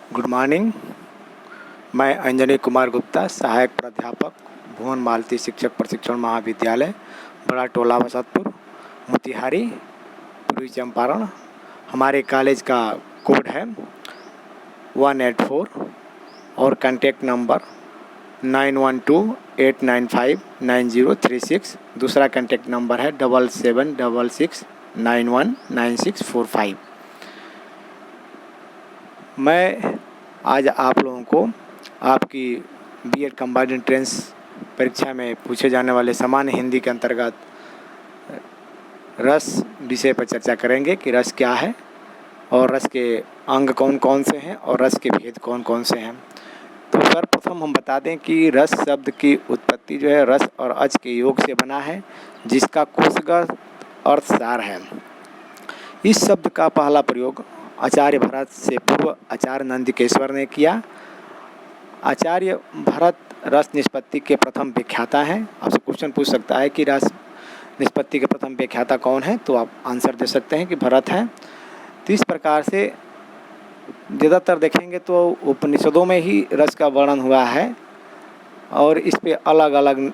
Good morning. मैं अंजनी कुमार गुप्ता, सहायक प्राध्यापक, भुवन मालती शिक्षक प्रशिक्षण महाविद्यालय, बड़ा टोला वसतपुर, मोतिहारी, पूर्वी चंपारण। हमारे कॉलेज का कोड है 184 और कॉन्टैक्ट नंबर 9128959036। दूसरा कॉन्टैक्ट नंबर है 7766919645। मैं आज आप लोगों को आपकी बीएड कंबाइंड एंट्रेंस परीक्षा में पूछे जाने वाले सामान्य हिंदी के अंतर्गत रस विषय पर चर्चा करेंगे कि रस क्या है और रस के अंग कौन कौन से हैं और रस के भेद कौन कौन से हैं। तो सर्वप्रथम हम बता दें कि रस शब्द की उत्पत्ति जो है रस और अच के योग से बना है, जिसका कोशगत अर्थ सार है। इस शब्द का पहला प्रयोग आचार्य भरत से पूर्व आचार्य नंदिकेश्वर ने किया। आचार्य भरत रस निष्पत्ति के प्रथम व्याख्याता हैं। आपसे क्वेश्चन पूछ सकता है कि रस निष्पत्ति के प्रथम व्याख्याता कौन है, तो आप आंसर दे सकते हैं कि भरत हैं। तो इस प्रकार से ज़्यादातर देखेंगे तो उपनिषदों में ही रस का वर्णन हुआ है और इस पे अलग अलग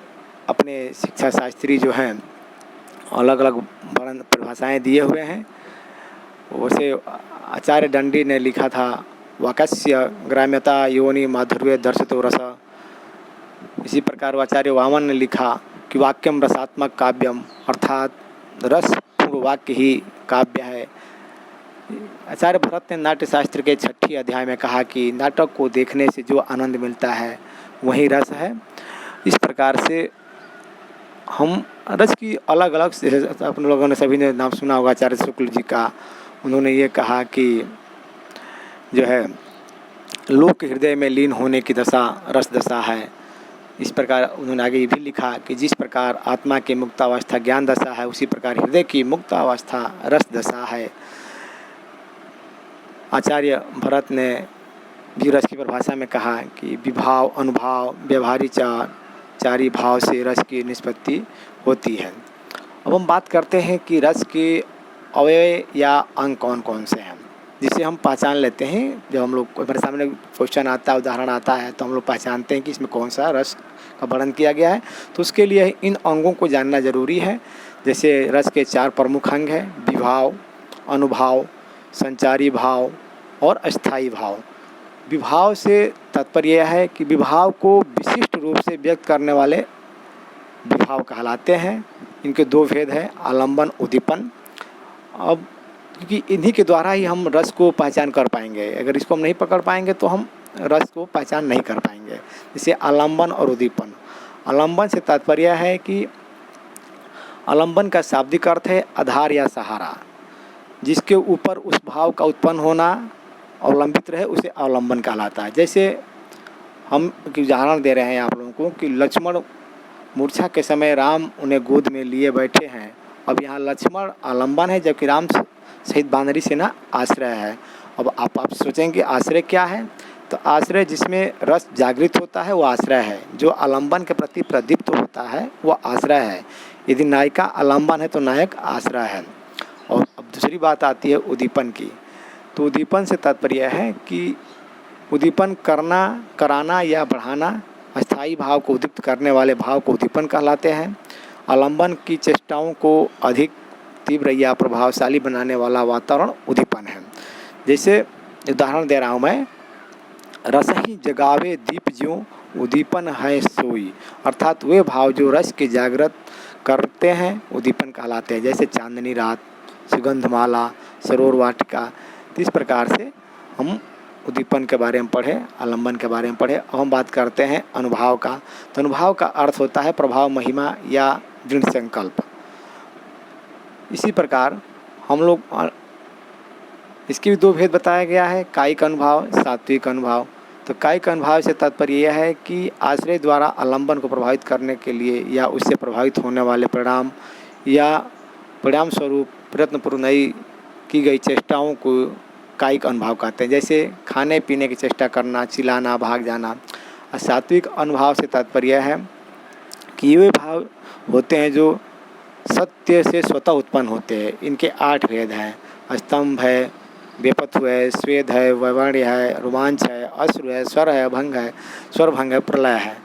अपने शिक्षा शास्त्री जो हैं अलग अलग वर्णन परिभाषाएँ दिए हुए हैं। वैसे आचार्य दंडी ने लिखा था वाक्स्य ग्राम्यता योनि माधुर्य दर्शितो रस। इसी प्रकार आचार्य वामन ने लिखा कि वाक्यम रसात्मक काव्यम, अर्थात रस पूर्ण वाक्य ही काव्य है। आचार्य भरत ने नाट्य शास्त्र के 6ठी अध्याय में कहा कि नाटक को देखने से जो आनंद मिलता है वही रस है। इस प्रकार से हम रस की अलग अलग अपने लोगों ने सभी ने नाम सुना होगा आचार्य शुक्ल जी का। उन्होंने ये कहा कि जो है लोक के हृदय में लीन होने की दशा रस दशा है। इस प्रकार उन्होंने आगे ये भी लिखा कि जिस प्रकार आत्मा की मुक्तावस्था ज्ञान दशा है, उसी प्रकार हृदय की मुक्तावस्था रस दशा है। आचार्य भरत ने भी रस की परिभाषा में कहा कि विभाव, अनुभाव, व्यवहारी चारी भाव से रस की निष्पत्ति होती है। अब हम बात करते हैं कि रस के अवयव या अंग कौन कौन से हैं, जिसे हम पहचान लेते हैं। जब हम लोग हमारे सामने क्वेश्चन आता है, उदाहरण आता है, तो हम लोग पहचानते हैं कि इसमें कौन सा रस का वर्णन किया गया है। तो उसके लिए इन अंगों को जानना जरूरी है। जैसे रस के 4 प्रमुख अंग हैं: विभाव, अनुभाव, संचारी भाव और अस्थाई भाव। विभाव से तात्पर्य यह है कि विभाव को विशिष्ट रूप से व्यक्त करने वाले विभाव कहलाते हैं। इनके 2 भेद हैं, आलंबन, उद्दीपन। अब क्योंकि इन्हीं के द्वारा ही हम रस को पहचान कर पाएंगे। अगर इसको हम नहीं पकड़ पाएंगे तो हम रस को पहचान नहीं कर पाएंगे। जैसे आलंबन और उद्दीपन। आलंबन से तात्पर्य है कि आलंबन का शाब्दिक अर्थ है आधार या सहारा, जिसके ऊपर उस भाव का उत्पन्न होना अवलंबित रहे, उसे अवलंबन कहलाता है। जैसे हम उदाहरण दे रहे हैं आप लोगों को कि लक्ष्मण मूर्छा के समय राम उन्हें गोद में लिए बैठे हैं। अब यहाँ लक्ष्मण आलंबन है, जबकि राम शहीद वानरी सेना आश्रय है। अब आप सोचेंगे आश्रय क्या है, तो आश्रय जिसमें रस जागृत होता है वो आश्रय है। जो आलंबन के प्रति प्रदीप्त होता है वो आश्रय है। यदि नायिका आलंबन है तो नायक आश्रय है। और अब दूसरी बात आती है उद्दीपन की। तो उद्दीपन से तात्पर्य है कि उद्दीपन करना, कराना या बढ़ाना। अस्थाई भाव को उद्दीप्त करने वाले भाव को उद्दीपन कहलाते हैं। आलंबन की चेष्टाओं को अधिक तीव्र या प्रभावशाली बनाने वाला वातावरण उद्दीपन है। जैसे उदाहरण दे रहा हूँ मैं, रस ही जगावे दीप ज्यों उद्दीपन है सोई। अर्थात वे भाव जो रस के जागृत करते हैं उद्दीपन कहलाते हैं। जैसे चांदनी रात, सुगंधमाला, सरोवर वाटिका। इस प्रकार से हम उद्दीपन के बारे में पढ़े, आलंबन के बारे में पढ़े। अब हम बात करते हैं अनुभाव का। तो अनुभाव का अर्थ होता है प्रभाव, महिमा या दृढ़ संकल्प। इसी प्रकार हम लोग इसके भी 2 भेद बताया गया है, कायिक अनुभाव, सात्विक अनुभाव। तो कायिक अनुभाव से तात्पर्य यह है कि आश्रय द्वारा आलंबन को प्रभावित करने के लिए या उससे प्रभावित होने वाले परिणाम या परिणाम स्वरूप प्रयत्नपूर्वक नई की गई चेष्टाओं को कायिक अनुभाव कहते हैं। जैसे खाने पीने की चेष्टा करना, चिल्लाना, भाग जाना। और सात्विक अनुभाव से तात्पर्य है कि वे भाव होते हैं जो सत्य से स्वतः उत्पन्न होते हैं। इनके 8 भेद हैं: स्तंभ है, बेपथु है, स्वेद है, वैवर्ण्य है, रोमांच है, अश्रु है, स्वर है, अभंग है, स्वरभंग है, प्रलय है।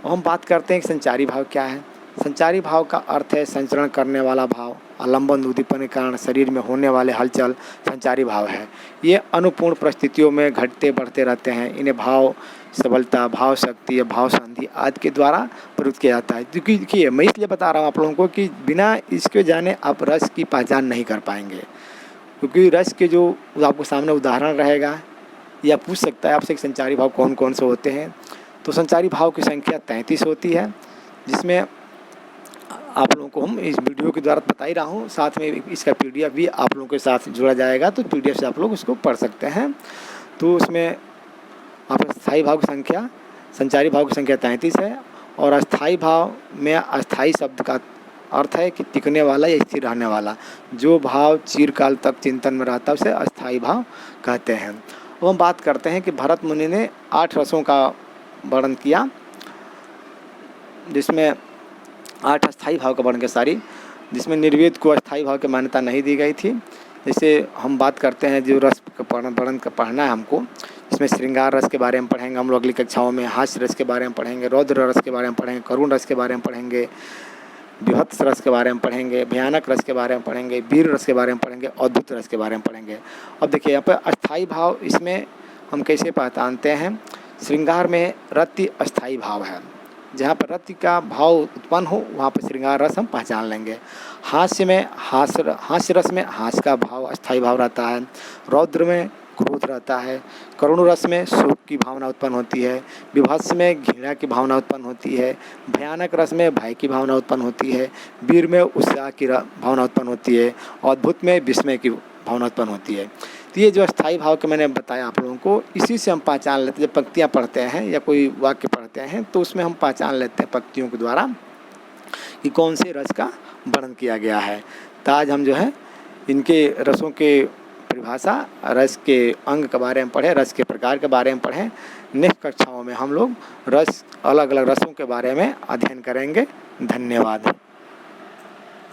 और हम बात करते हैं कि संचारी भाव क्या है। संचारी भाव का अर्थ है संचरण करने वाला भाव, आलंबन उद्दीपन के कारण शरीर में होने वाले हलचल संचारी भाव है। ये अनुपूर्ण परिस्थितियों में घटते बढ़ते रहते हैं। इन्हें भाव सबलता, भाव शक्ति या भाव संधि आदि के द्वारा प्रयुक्त किया जाता है। क्योंकि देखिए, मैं इसलिए बता रहा हूँ आप लोगों को कि बिना इसके जाने आप रस की पहचान नहीं कर पाएंगे। क्योंकि रस के जो आपको सामने उदाहरण रहेगा या पूछ सकता है आपसे कि संचारी भाव कौन कौन से होते हैं। तो संचारी भाव की संख्या 33 होती है, जिसमें आप लोगों को हम इस वीडियो के द्वारा बता ही रहा हूँ, साथ में इसका PDF भी आप लोगों के साथ जोड़ा जाएगा, तो PDF से आप लोग उसको पढ़ सकते हैं। तो उसमें आप स्थायी भाव की संख्या, संचारी भाव की संख्या 33 है। और अस्थाई भाव में अस्थाई शब्द का अर्थ है कि टिकने वाला या स्थिर रहने वाला। जो भाव चिरकाल तक चिंतन में रहता है उसे अस्थाई भाव कहते हैं। अब हम बात करते हैं कि भरत मुनि ने 8 रसों का वर्णन किया, जिसमें 8 अस्थाई भाव का वर्णन किया, जिसमें निर्वेद को अस्थाई भाव की मान्यता नहीं दी गई थी। जैसे हम बात करते हैं जो रस का वर्णन का पढ़ना है हमको, इसमें श्रृंगार रस के बारे में पढ़ेंगे हम लोग अगली कक्षाओं में, हास्य रस के बारे में पढ़ेंगे, रौद्र रस के बारे में पढ़ेंगे, करुण रस के बारे में पढ़ेंगे, विभत्स रस के बारे में पढ़ेंगे, भयानक रस के बारे में पढ़ेंगे, वीर रस के बारे में पढ़ेंगे, अद्भुत रस के बारे में पढ़ेंगे। अब देखिए यहाँ पर अस्थाई भाव, इसमें हम कैसे पहचानते हैं। श्रृंगार में रति अस्थाई भाव है, जहाँ पर रति का भाव उत्पन्न हो वहाँ पर श्रृंगार रस हम पहचान लेंगे। हास्य में हास्य रस में हास्य का भाव अस्थाई भाव रहता है। रौद्र में क्रोध रहता है। करुण रस में शोक की भावना उत्पन्न होती है। विभत्स में घृणा की भावना उत्पन्न होती है। भयानक रस में भय की भावना उत्पन्न होती है। वीर में उत्साह की भावना उत्पन्न होती है। अद्भुत में विस्मय की भावना उत्पन्न होती है। तो ये जो अस्थाई भाव के मैंने बताया आप लोगों को, इसी से हम पहचान लेते हैं। जब पंक्तियाँ पढ़ते हैं या कोई वाक्य पढ़ते हैं तो उसमें हम पहचान लेते हैं पंक्तियों के द्वारा कि कौन से रस का वर्णन किया गया है। तो आज हम जो है इनके रसों के परिभाषा, रस के अंग के बारे में पढ़े, रस के प्रकार के बारे में पढ़ें। नेक्स्ट कक्षाओं में हम लोग अलग अलग रसों के बारे में अध्ययन करेंगे। धन्यवाद।